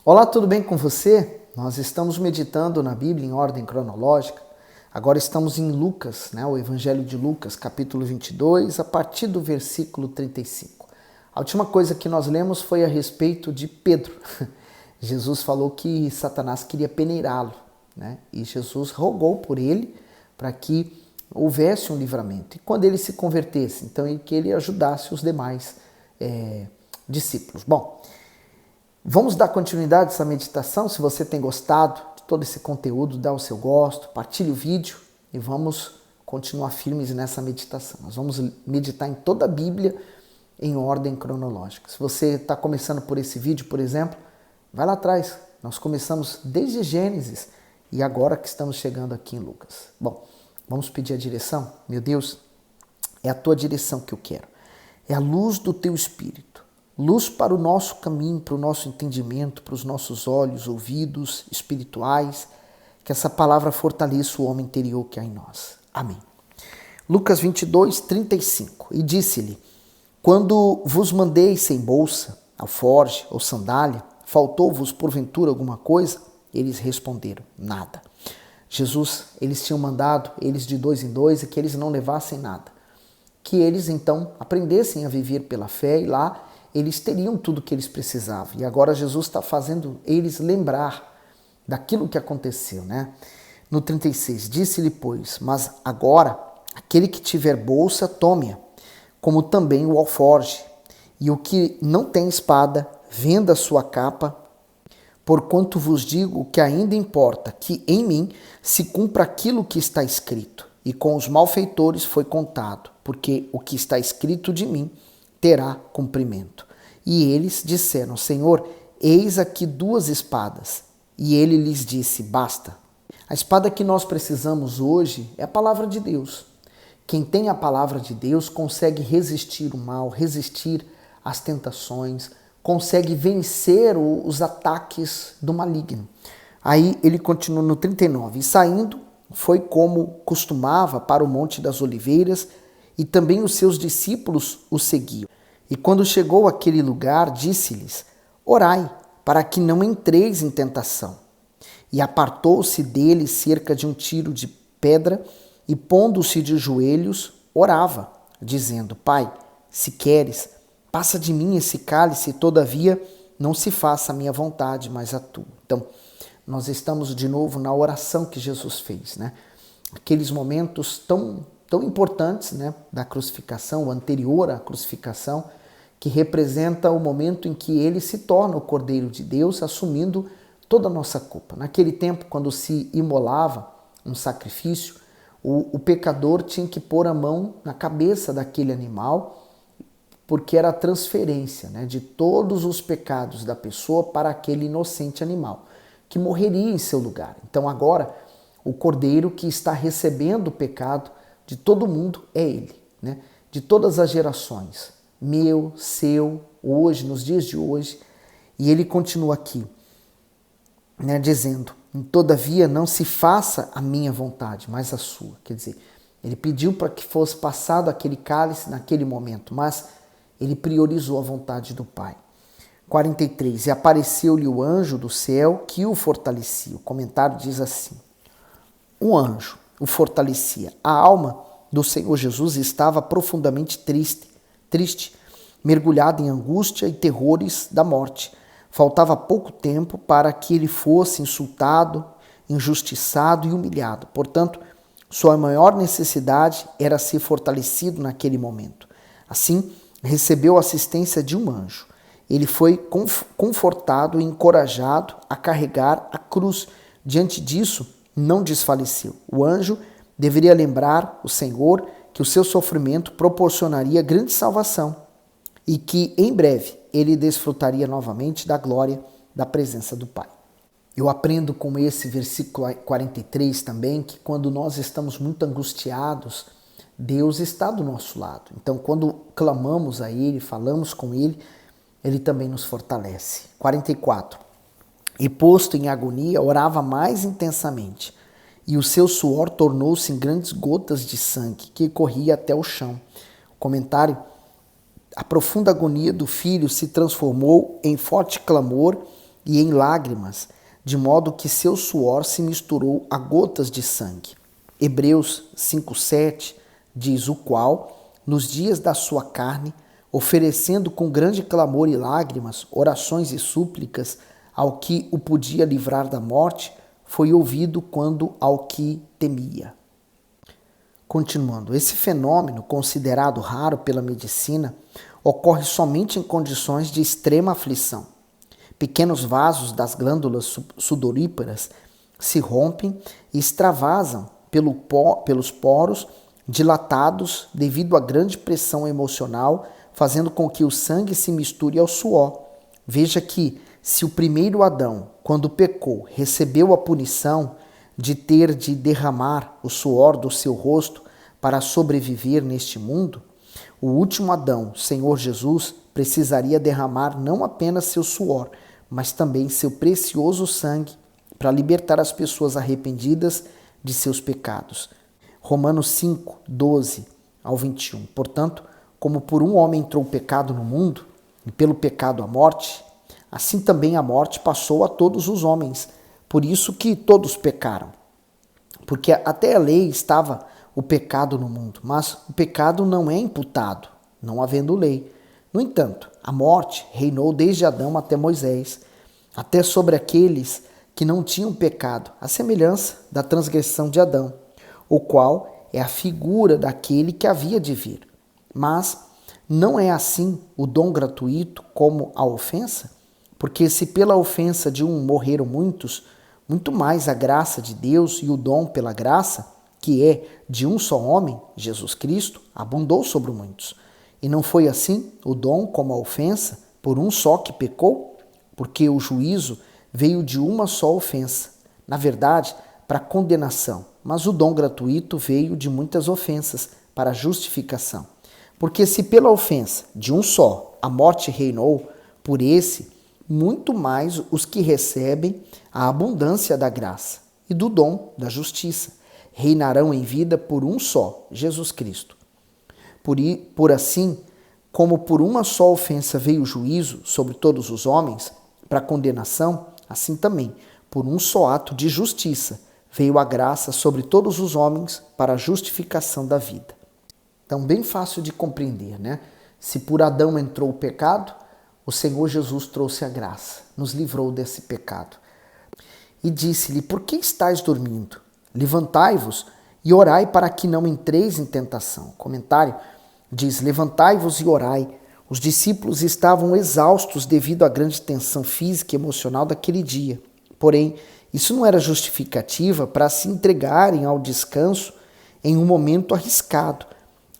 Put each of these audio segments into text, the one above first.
Olá, tudo bem com você? Nós estamos meditando na Bíblia em ordem cronológica. Agora estamos em Lucas, o Evangelho de Lucas, capítulo 22, a partir do versículo 35. A última coisa que nós lemos foi a respeito de Pedro. Jesus falou que Satanás queria peneirá-lo, e Jesus rogou por ele para que houvesse um livramento. E quando ele se convertesse, então que ele ajudasse os demais discípulos. Bom, vamos dar continuidade a essa meditação. Se você tem gostado de todo esse conteúdo, dá o seu gosto, partilhe o vídeo e vamos continuar firmes nessa meditação. Nós vamos meditar em toda a Bíblia em ordem cronológica. Se você está começando por esse vídeo, por exemplo, vai lá atrás. Nós começamos desde Gênesis e agora que estamos chegando aqui em Lucas. Bom, vamos pedir a direção? Meu Deus, é a tua direção que eu quero. É a luz do teu Espírito. Luz para o nosso caminho, para o nosso entendimento, para os nossos olhos, ouvidos espirituais, que essa palavra fortaleça o homem interior que há em nós. Amém. Lucas 22, 35. E disse-lhe: quando vos mandei sem bolsa, alforge ou sandália, faltou-vos porventura alguma coisa? Eles responderam: nada. Jesus, eles tinham mandado, eles de dois em dois, e que eles não levassem nada. Que eles então aprendessem a viver pela fé e lá eles teriam tudo o que eles precisavam. E agora Jesus está fazendo eles lembrar daquilo que aconteceu, No 36, disse-lhe, pois, mas agora, aquele que tiver bolsa, tome-a, como também o alforge. E o que não tem espada, venda a sua capa, porquanto vos digo que ainda importa que em mim se cumpra aquilo que está escrito. E com os malfeitores foi contado, porque o que está escrito de mim terá cumprimento. E eles disseram: Senhor, eis aqui 2 espadas. E ele lhes disse: basta. A espada que nós precisamos hoje é a palavra de Deus. Quem tem a palavra de Deus consegue resistir o mal, resistir às tentações, consegue vencer os ataques do maligno. Aí ele continua no 39. E saindo, foi como costumava para o Monte das Oliveiras, e também os seus discípulos o seguiam. E quando chegou àquele lugar, disse-lhes: orai, para que não entreis em tentação. E apartou-se dele cerca de um tiro de pedra, e pondo-se de joelhos, orava, dizendo: Pai, se queres, passa de mim esse cálice, todavia não se faça a minha vontade, mas a tua. Então, nós estamos de novo na oração que Jesus fez, Aqueles momentos tão importantes, da crucificação, o anterior à crucificação, que representa o momento em que ele se torna o Cordeiro de Deus, assumindo toda a nossa culpa. Naquele tempo, quando se imolava um sacrifício, o pecador tinha que pôr a mão na cabeça daquele animal, porque era a transferência, de todos os pecados da pessoa para aquele inocente animal, que morreria em seu lugar. Então agora, o Cordeiro que está recebendo o pecado de todo mundo é ele, de todas as gerações, meu, seu, hoje, nos dias de hoje. E ele continua aqui, dizendo: todavia não se faça a minha vontade, mas a sua. Quer dizer, ele pediu para que fosse passado aquele cálice naquele momento, mas ele priorizou a vontade do Pai. 43, e apareceu-lhe o anjo do céu que o fortalecia. O comentário diz assim: um anjo o fortalecia. A alma do Senhor Jesus estava profundamente triste, mergulhada em angústia e terrores da morte. Faltava pouco tempo para que ele fosse insultado, injustiçado e humilhado. Portanto, sua maior necessidade era ser fortalecido naquele momento. Assim, recebeu a assistência de um anjo. Ele foi confortado e encorajado a carregar a cruz. Diante disso, não desfaleceu. O anjo deveria lembrar o Senhor que o seu sofrimento proporcionaria grande salvação e que, em breve, ele desfrutaria novamente da glória da presença do Pai. Eu aprendo com esse versículo 43 também que quando nós estamos muito angustiados, Deus está do nosso lado. Então, quando clamamos a Ele, falamos com Ele, Ele também nos fortalece. 44. E posto em agonia, orava mais intensamente, e o seu suor tornou-se em grandes gotas de sangue que corria até o chão. Comentário: a profunda agonia do filho se transformou em forte clamor e em lágrimas, de modo que seu suor se misturou a gotas de sangue. Hebreus 5,7 diz: o qual, nos dias da sua carne, oferecendo com grande clamor e lágrimas, orações e súplicas ao que o podia livrar da morte, foi ouvido quando ao que temia. Continuando, esse fenômeno, considerado raro pela medicina, ocorre somente em condições de extrema aflição. Pequenos vasos das glândulas sudoríparas se rompem e extravasam pelos poros dilatados devido à grande pressão emocional, fazendo com que o sangue se misture ao suor. Veja que, se o primeiro Adão, quando pecou, recebeu a punição de ter de derramar o suor do seu rosto para sobreviver neste mundo, o último Adão, Senhor Jesus, precisaria derramar não apenas seu suor, mas também seu precioso sangue para libertar as pessoas arrependidas de seus pecados. Romanos 5, 12 ao 21. Portanto, como por um homem entrou o pecado no mundo, e pelo pecado a morte, assim também a morte passou a todos os homens. Por isso que todos pecaram. Porque até a lei estava o pecado no mundo, mas o pecado não é imputado, não havendo lei. No entanto, a morte reinou desde Adão até Moisés, até sobre aqueles que não tinham pecado, à semelhança da transgressão de Adão, o qual é a figura daquele que havia de vir. Mas não é assim o dom gratuito como a ofensa? Porque se pela ofensa de um morreram muitos, muito mais a graça de Deus e o dom pela graça, que é de um só homem, Jesus Cristo, abundou sobre muitos. E não foi assim o dom como a ofensa, por um só que pecou? Porque o juízo veio de uma só ofensa, na verdade, para condenação, mas o dom gratuito veio de muitas ofensas, para justificação. Porque se pela ofensa de um só a morte reinou, por esse, muito mais os que recebem a abundância da graça e do dom da justiça reinarão em vida por um só, Jesus Cristo. Por assim, como por uma só ofensa veio o juízo sobre todos os homens, para condenação, assim também, por um só ato de justiça, veio a graça sobre todos os homens para a justificação da vida. Então, bem fácil de compreender, né? Se por Adão entrou o pecado, o Senhor Jesus trouxe a graça, nos livrou desse pecado. E disse-lhe: por que estáis dormindo? Levantai-vos e orai para que não entreis em tentação. Comentário diz: levantai-vos e orai. Os discípulos estavam exaustos devido à grande tensão física e emocional daquele dia. Porém, isso não era justificativa para se entregarem ao descanso em um momento arriscado.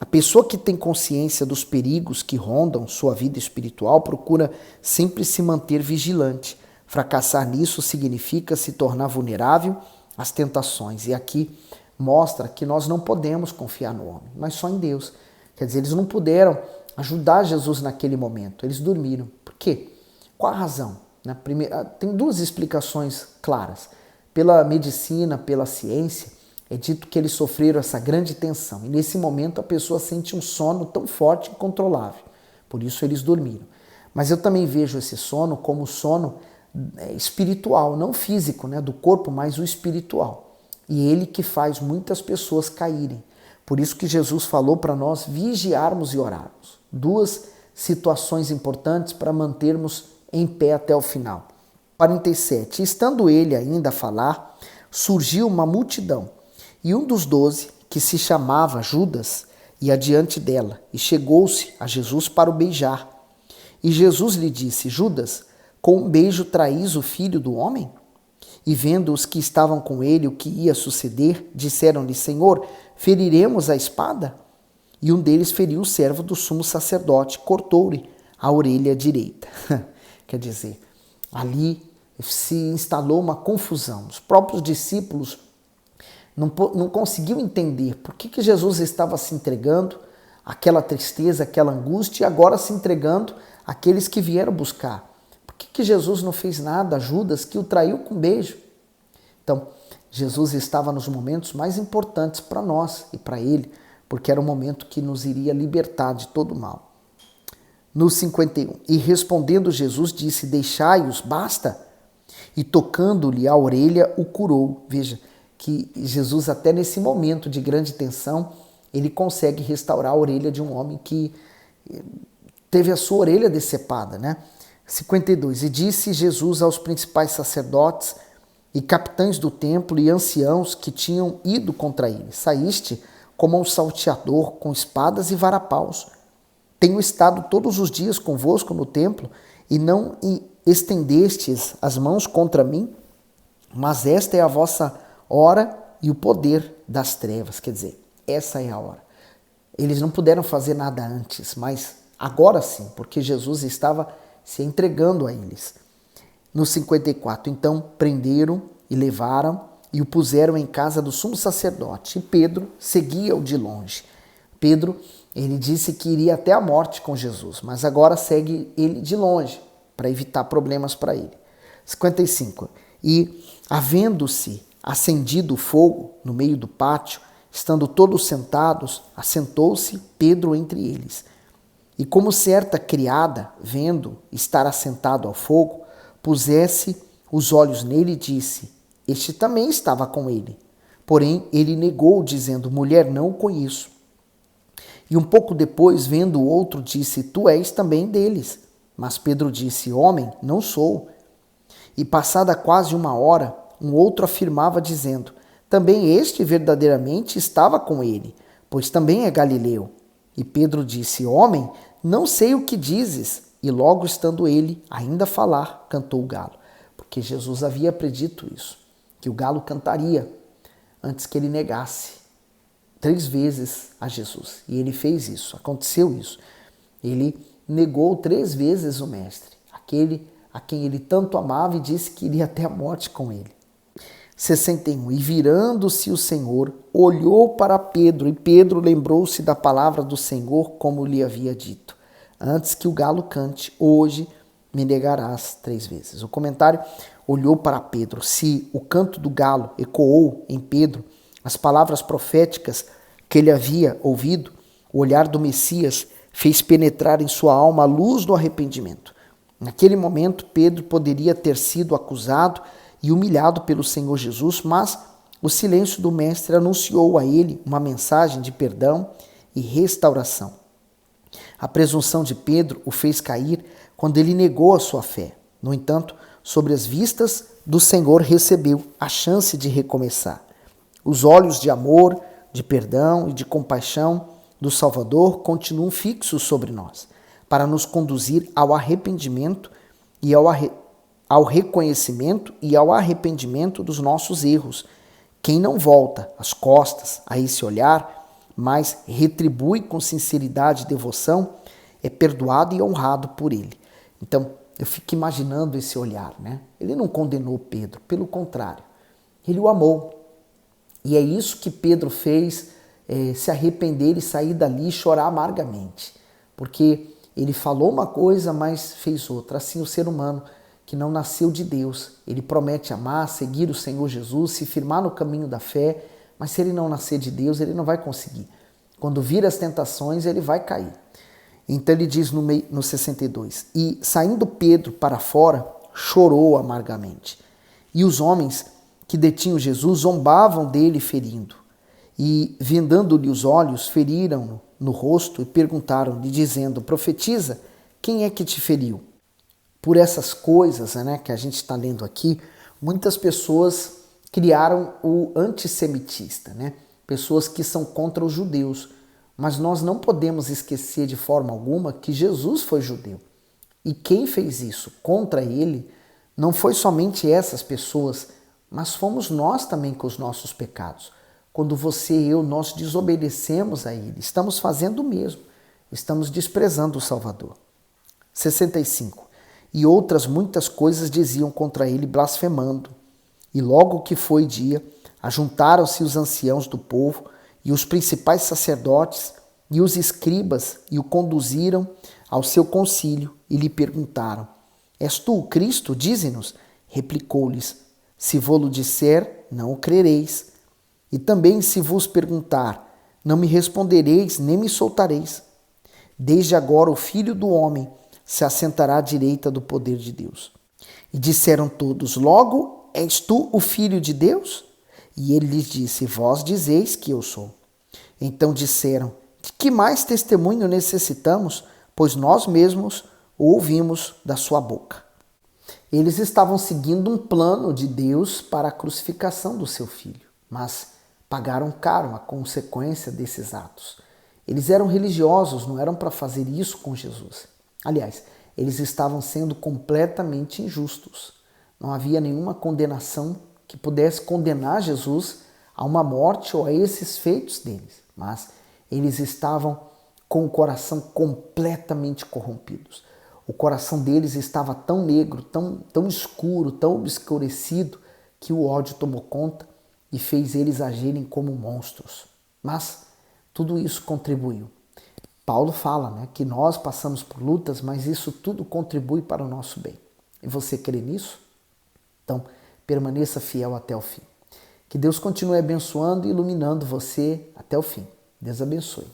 A pessoa que tem consciência dos perigos que rondam sua vida espiritual procura sempre se manter vigilante. Fracassar nisso significa se tornar vulnerável às tentações. E aqui mostra que nós não podemos confiar no homem, mas só em Deus. Quer dizer, eles não puderam ajudar Jesus naquele momento, eles dormiram. Por quê? Qual a razão? Tem duas explicações claras. Pela medicina, pela ciência, é dito que eles sofreram essa grande tensão. E nesse momento a pessoa sente um sono tão forte e incontrolável. Por isso eles dormiram. Mas eu também vejo esse sono como sono espiritual, não físico, do corpo, mas o espiritual. E ele que faz muitas pessoas caírem. Por isso que Jesus falou para nós vigiarmos e orarmos. Duas situações importantes para mantermos em pé até o final. 47. Estando ele ainda a falar, surgiu uma multidão, e um dos 12, que se chamava Judas, ia diante dela, e chegou-se a Jesus para o beijar. E Jesus lhe disse: Judas, com um beijo traís o filho do homem? E vendo os que estavam com ele o que ia suceder, disseram-lhe: Senhor, feriremos a espada? E um deles feriu o servo do sumo sacerdote, cortou-lhe a orelha direita. Quer dizer, ali se instalou uma confusão. Os próprios discípulos não conseguiam entender por que Jesus estava se entregando àquela tristeza, àquela angústia, e agora se entregando àqueles que vieram buscar. Por que Jesus não fez nada a Judas, que o traiu com um beijo? Então, Jesus estava nos momentos mais importantes para nós e para ele, porque era o momento que nos iria libertar de todo o mal. No 51, e respondendo Jesus disse: Deixai-os, basta, e tocando-lhe a orelha o curou. Veja que Jesus, até nesse momento de grande tensão, ele consegue restaurar a orelha de um homem que teve a sua orelha decepada, né? 52. E disse Jesus aos principais sacerdotes e capitães do templo e anciãos que tinham ido contra ele: saíste como um salteador com espadas e varapaus. Tenho estado todos os dias convosco no templo e não estendestes as mãos contra mim, mas esta é a vossa hora e o poder das trevas. Quer dizer, essa é a hora. Eles não puderam fazer nada antes, mas agora sim, porque Jesus estava se entregando a eles. No 54, então prenderam e levaram e o puseram em casa do sumo sacerdote. E Pedro seguia-o de longe. Pedro, ele disse que iria até a morte com Jesus, mas agora segue ele de longe, para evitar problemas para ele. 55. E, havendo-se acendido o fogo no meio do pátio, estando todos sentados, assentou-se Pedro entre eles. E como certa criada, vendo estar assentado ao fogo, pusesse os olhos nele e disse: este também estava com ele. Porém, ele negou, dizendo: mulher, não o conheço. E um pouco depois, vendo o outro, disse: tu és também deles. Mas Pedro disse: homem, não sou. E passada quase uma hora, um outro afirmava, dizendo: também este verdadeiramente estava com ele, pois também é galileu. E Pedro disse: homem, não sei o que dizes. E logo estando ele ainda a falar, cantou o galo. Porque Jesus havia predito isso, que o galo cantaria antes que ele negasse 3 vezes a Jesus. E ele fez isso, aconteceu isso. Ele negou 3 vezes o mestre, aquele a quem ele tanto amava, e disse que iria até a morte com ele. 61. E virando-se o Senhor, olhou para Pedro, e Pedro lembrou-se da palavra do Senhor, como lhe havia dito: antes que o galo cante, hoje me negarás 3 vezes. O comentário: olhou para Pedro. Se o canto do galo ecoou em Pedro as palavras proféticas que ele havia ouvido, o olhar do Messias fez penetrar em sua alma a luz do arrependimento. Naquele momento, Pedro poderia ter sido acusado e humilhado pelo Senhor Jesus, mas o silêncio do Mestre anunciou a ele uma mensagem de perdão e restauração. A presunção de Pedro o fez cair quando ele negou a sua fé. No entanto, sobre as vistas do Senhor recebeu a chance de recomeçar. Os olhos de amor, de perdão e de compaixão do Salvador continuam fixos sobre nós, para nos conduzir ao arrependimento e ao reconhecimento e ao arrependimento dos nossos erros. Quem não volta as costas a esse olhar, mas retribui com sinceridade e devoção, é perdoado e honrado por ele. Então, eu fico imaginando esse olhar, né? Ele não condenou Pedro, pelo contrário, ele o amou. E é isso que Pedro fez, se arrepender e sair dali e chorar amargamente. Porque ele falou uma coisa, mas fez outra. Assim o ser humano que não nasceu de Deus, ele promete amar, seguir o Senhor Jesus, se firmar no caminho da fé, mas se ele não nascer de Deus, ele não vai conseguir. Quando vir as tentações, ele vai cair. Então ele diz no 62, e saindo Pedro para fora, chorou amargamente. E os homens que detinham Jesus zombavam dele ferindo. E, vendando-lhe os olhos, feriram-no no rosto e perguntaram-lhe, dizendo: profetiza, quem é que te feriu? Por essas coisas, né, que a gente está lendo aqui, muitas pessoas criaram o antissemitista, né? Pessoas que são contra os judeus. Mas nós não podemos esquecer de forma alguma que Jesus foi judeu. E quem fez isso contra ele não foi somente essas pessoas, mas fomos nós também com os nossos pecados. Quando você e eu, nós desobedecemos a ele, estamos fazendo o mesmo, estamos desprezando o Salvador. 65. E outras muitas coisas diziam contra ele, blasfemando. E logo que foi dia, ajuntaram-se os anciãos do povo e os principais sacerdotes e os escribas e o conduziram ao seu concílio e lhe perguntaram: és tu o Cristo? Dize-nos. Replicou-lhes: se vô-lo disser, não o crereis. E também se vos perguntar, não me respondereis, nem me soltareis. Desde agora o Filho do Homem se assentará à direita do poder de Deus. E disseram todos: logo, és tu o Filho de Deus? E ele lhes disse: vós dizeis que eu sou. Então disseram: de que mais testemunho necessitamos? Pois nós mesmos o ouvimos da sua boca. Eles estavam seguindo um plano de Deus para a crucificação do seu filho, mas pagaram caro a consequência desses atos. Eles eram religiosos, não eram para fazer isso com Jesus. Aliás, eles estavam sendo completamente injustos. Não havia nenhuma condenação que pudesse condenar Jesus a uma morte ou a esses feitos deles, mas eles estavam com o coração completamente corrompidos. O coração deles estava tão negro, tão escuro, tão obscurecido, que o ódio tomou conta e fez eles agirem como monstros. Mas tudo isso contribuiu. Paulo fala, né, que nós passamos por lutas, mas isso tudo contribui para o nosso bem. E você crê nisso? Então, permaneça fiel até o fim. Que Deus continue abençoando e iluminando você até o fim. Deus abençoe.